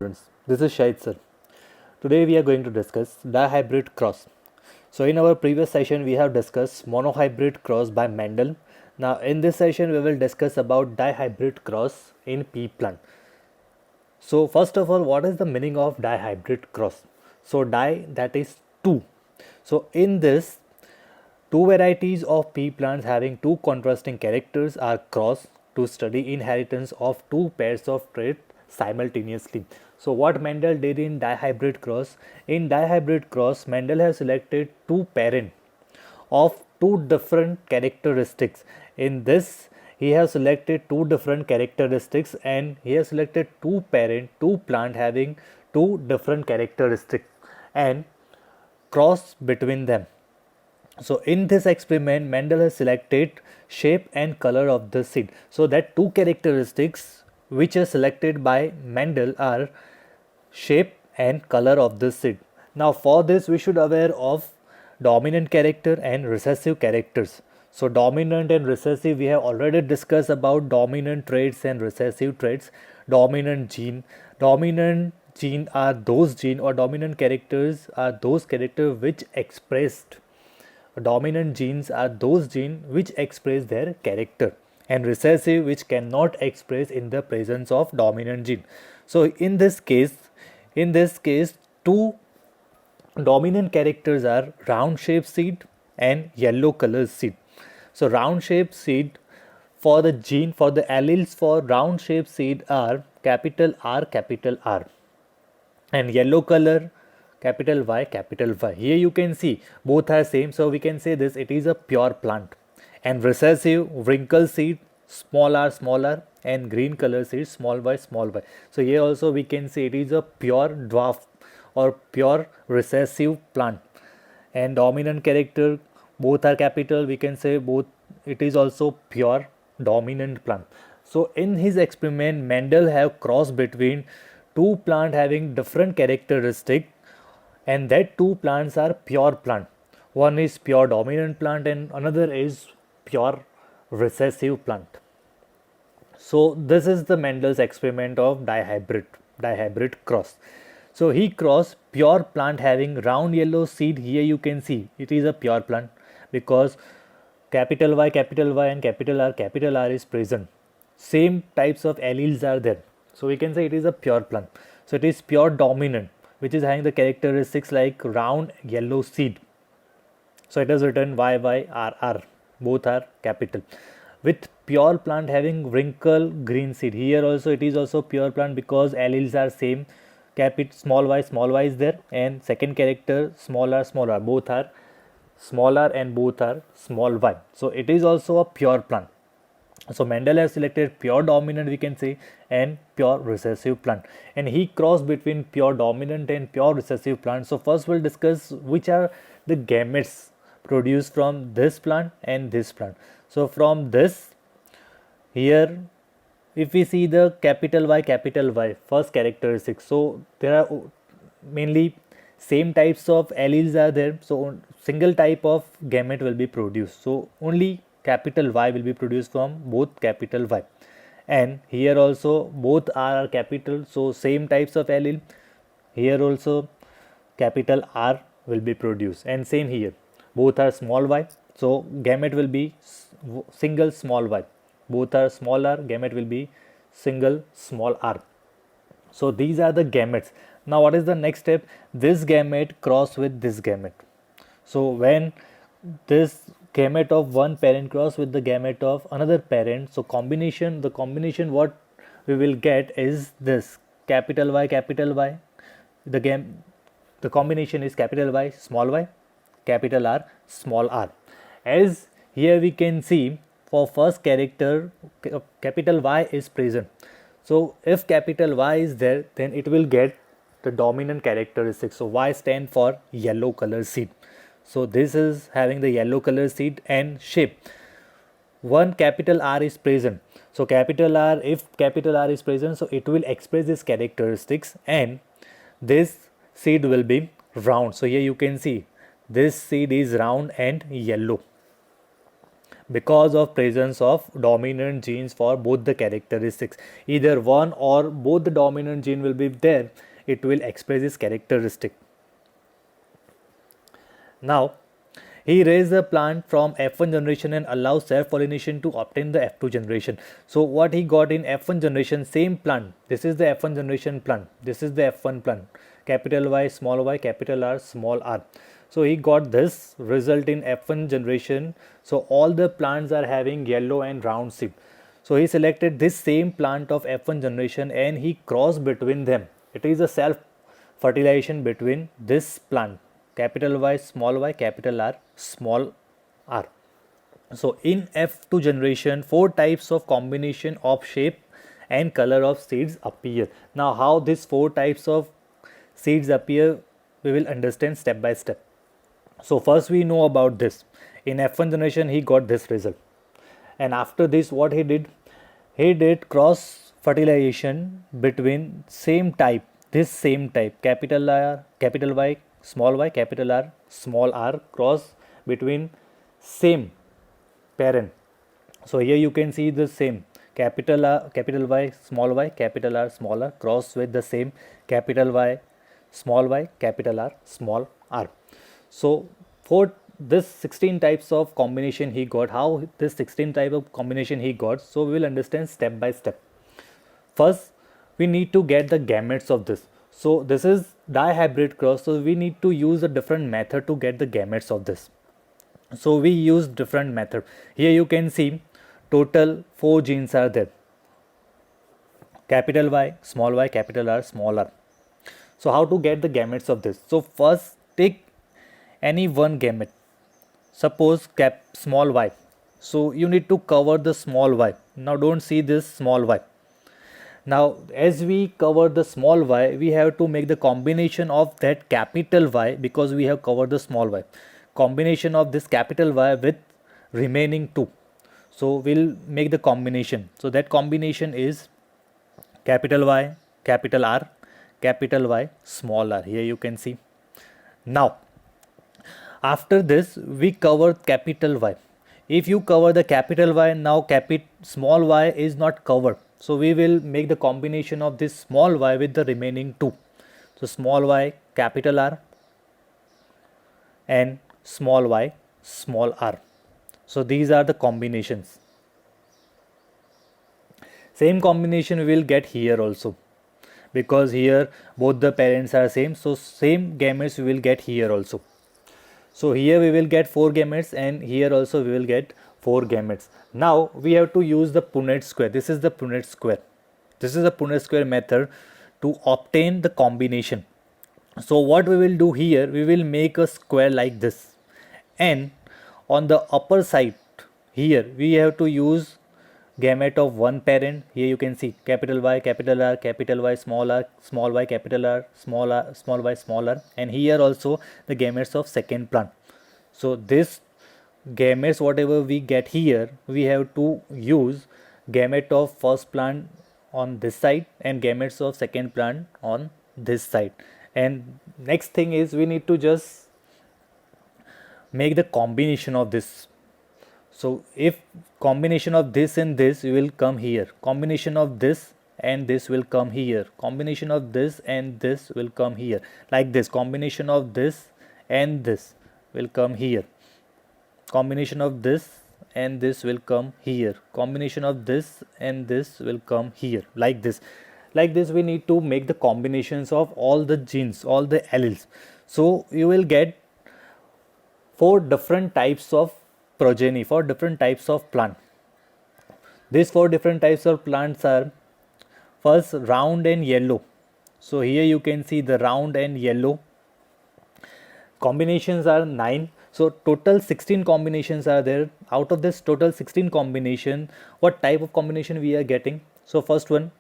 Students, this is Shahid sir. Today we are going to discuss dihybrid cross. So in our previous session we have discussed monohybrid cross by Mendel. Now in this session we will discuss about dihybrid cross in pea plant. So first of all, what is the meaning of dihybrid cross? So di, that is two. So in this, two varieties of pea plants having two contrasting characters are crossed to study inheritance of two pairs of traits simultaneously. So what Mendel did in dihybrid cross? In dihybrid cross, Mendel has selected two parents of two different characteristics. In this, he has selected two different characteristics and he has selected two plant having two different characteristics and cross between them. So in this experiment, Mendel has selected shape and color of the seed. So that two characteristics which are selected by Mendel are shape and color of the seed. Now for this we should aware of dominant character and recessive characters. So dominant and recessive, we have already discussed about dominant traits and recessive traits. Dominant gene are those gene or dominant characters are those characters which expressed. Dominant genes are those genes which express their character, and recessive which cannot express in the presence of dominant gene. So in this case, two dominant characters are round shaped seed and yellow color seed. So round shaped seed, for the gene, for the alleles for round shaped seed are capital R, and yellow color capital Y, capital Y. Here you can see both are same, so we can say this, it is a pure plant. And recessive, wrinkle seed, small r, and green color seed, small y. So here also we can say it is a pure dwarf or pure recessive plant. And dominant character, both are capital, we can say both, it is also pure dominant plant. So in his experiment, Mendel have crossed between two plants having different characteristics, and that two plants are pure plant. One is pure dominant plant and another is pure recessive plant. So this is the Mendel's experiment of dihybrid cross. So he crossed pure plant having round yellow seed. Here you can see it is a pure plant because capital Y and capital R is present. Same types of alleles are there. So we can say it is a pure plant. So it is pure dominant, which is having the characteristics like round yellow seed. So it is written YYRR, both are capital. With pure plant having wrinkle green seed. Here also it is also pure plant because alleles are same. Small y is there, and second character small r, both are small r and both are small y. So it is also a pure plant. So Mendel has selected pure dominant, we can say, and pure recessive plant, and he crossed between pure dominant and pure recessive plant. So first we'll discuss which are the gametes produced from this plant and this plant. So from this, here if we see the capital Y first characteristic, so there are mainly same types of alleles are there, so single type of gamete will be produced. So only capital Y will be produced from both capital Y, and here also both are capital, so same types of allele. Here also capital R will be produced, and same here, both are small y, so gamete will be single small y. Both are small r, gamete will be single small r. So these are the gametes. Now what is the next step? This gamete cross with this gamete. So when this gamete of one parent cross with the gamete of another parent, so the combination what we will get is this capital Y. The combination is capital Y, capital R, small r. As here we can see, for first character capital Y is present. So if capital Y is there, then it will get the dominant characteristic. So Y stand for yellow color seed. So this is having the yellow color seed and shape. One capital R is present. So capital R, if capital R is present, so it will express these characteristics, and this seed will be round. So here you can see this seed is round and yellow. because of presence of dominant genes for both the characteristics. Either one or both the dominant gene will be there, it will express this characteristic. Now he raised the plant from F1 generation and allowed self-pollination to obtain the F2 generation. So what he got in F1 generation, same plant. This is the F1 generation plant. This is the F1 plant. Capital Y, capital R, small r. So he got this result in F1 generation. So all the plants are having yellow and round seed. So he selected this same plant of F1 generation and he crossed between them. It is a self-fertilization between this plant. Capital Y, capital R, small r. So in F2 generation, 4 types of combination of shape and color of seeds appear. Now how these 4 types of seeds appear, we will understand step by step. So first we know about this. In F1 generation he got this result. And after this what he did? He did cross fertilization between same type, this same type, capital R, capital Y, capital R, small r, cross between same parent. So here you can see the same capital R, capital Y, capital R, small r, cross with the same capital Y, capital R, small r. So for this 16 types of combination he got, how this 16 type of combination he got, so we will understand step by step. First we need to get the gametes of this. So this is dihybrid cross, so we need to use a different method to get the gametes of this. So we use different method. Here you can see total 4 genes are there. Capital Y, capital R, small r. So how to get the gametes of this? So first take any one gamete. Suppose small y. So you need to cover the small y. Now don't see this small y. Now as we cover the small y, we have to make the combination of that capital Y, because we have covered the small y. Combination of this capital Y with remaining 2. So we'll make the combination. So that combination is capital Y, capital R, capital Y, small r. Here you can see. Now after this we cover capital Y. If you cover the capital Y, now small y is not covered. So we will make the combination of this small y with the remaining 2. So small y, capital R, and small y, small r. So these are the combinations. Same combination we will get here also, because here both the parents are same. So same gametes we will get here also. So here we will get 4 gametes and here also we will get 4 gametes. Now we have to use the Punnett square. This is the Punnett square. This is the Punnett square method to obtain the combination. So what we will do here, we will make a square like this, and on the upper side here we have to use gamete of one parent. Here you can see capital Y, capital R, capital Y, small y, capital R, small y, small r, and here also the gametes of second plant. So this gametes whatever we get here, we have to use gamete of first plant on this side and gametes of second plant on this side. And next thing is we need to just make the combination of this. So if combination of this and this will come here, combination of this and this will come here, combination of this and this will come here, like this, combination of this and this will come here, combination of this and this will come here, combination of this and this will come here, like this. Like this we need to make the combinations of all the genes, all the alleles. So you will get 4 different types of progeny, 4 different types of plant. These 4 different types of plants are first round and yellow. So here you can see the round and yellow. Combinations are 9. So total 16 combinations are there. Out of this total 16 combination, what type of combination we are getting? So first one,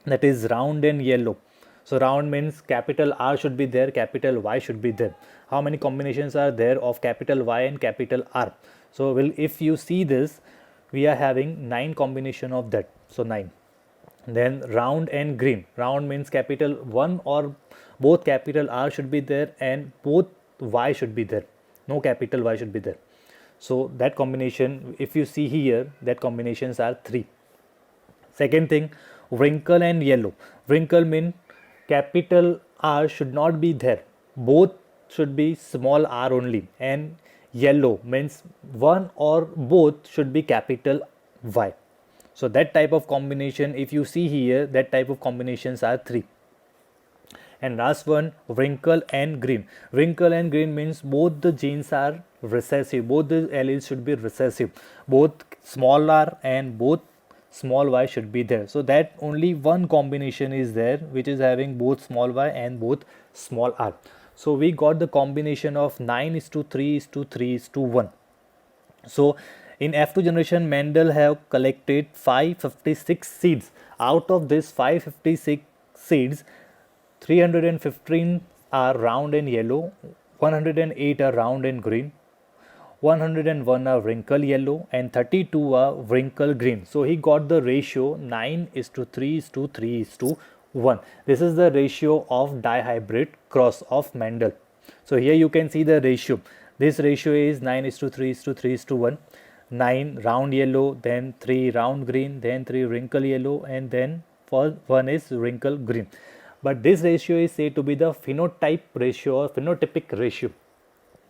that is round and yellow. So round means capital R should be there, capital Y should be there. How many combinations are there of capital Y and capital R? So if you see this, we are having 9 combination of that. So 9. Then round and green. Round means capital 1 or both capital R should be there and both Y should be there. No capital Y should be there. So that combination, if you see here, that combinations are 3. Second thing, wrinkle and yellow. Wrinkle mean capital R should not be there. Both should be small r only. And yellow means one or both should be capital Y. So that type of combination, if you see here, that type of combinations are 3. And last one, wrinkle and green. Wrinkle and green means both the genes are recessive. Both the alleles should be recessive. Both small r and both small y should be there. So that only one combination is there which is having both small y and both small r. So we got the combination of 9:3:3:1. So in F2 generation, Mendel have collected 556 seeds. Out of this 556 seeds, 315 are round and yellow, 108 are round and green, 101 are wrinkle yellow, and 32 are wrinkle green. So he got the ratio 9:3:3:1. This is the ratio of dihybrid cross of Mendel. So here you can see the ratio. This ratio is 9:3:3:1. 9 round yellow, then 3 round green, then 3 wrinkle yellow, and then for 1 is wrinkle green. But this ratio is said to be the phenotype ratio or phenotypic ratio.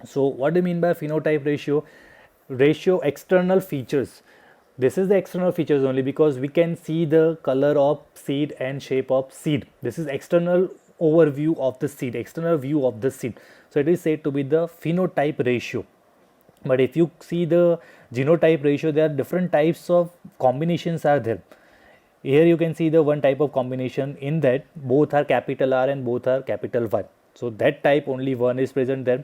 So what do you mean by phenotype ratio? Ratio external features. This is the external features only because we can see the color of seed and shape of seed. This is external overview of the seed, external view of the seed. So it is said to be the phenotype ratio. But if you see the genotype ratio, there are different types of combinations are there. Here you can see the one type of combination in that both are capital R and both are capital Y. So that type only one is present there.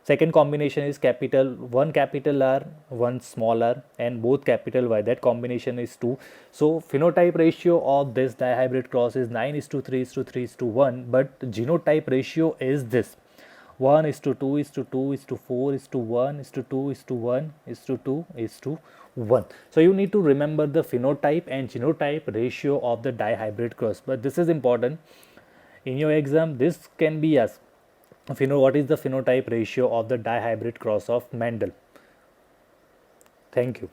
Second combination is one capital R, one small r, and both capital Y. That combination is 2. So phenotype ratio of this dihybrid cross is 9:3:3:1, but genotype ratio is this: 1:2:2:4:1:2:1:2:1. So you need to remember the phenotype and genotype ratio of the dihybrid cross. But this is important. In your exam, this can be asked. What is the phenotype ratio of the dihybrid cross of Mendel? Thank you.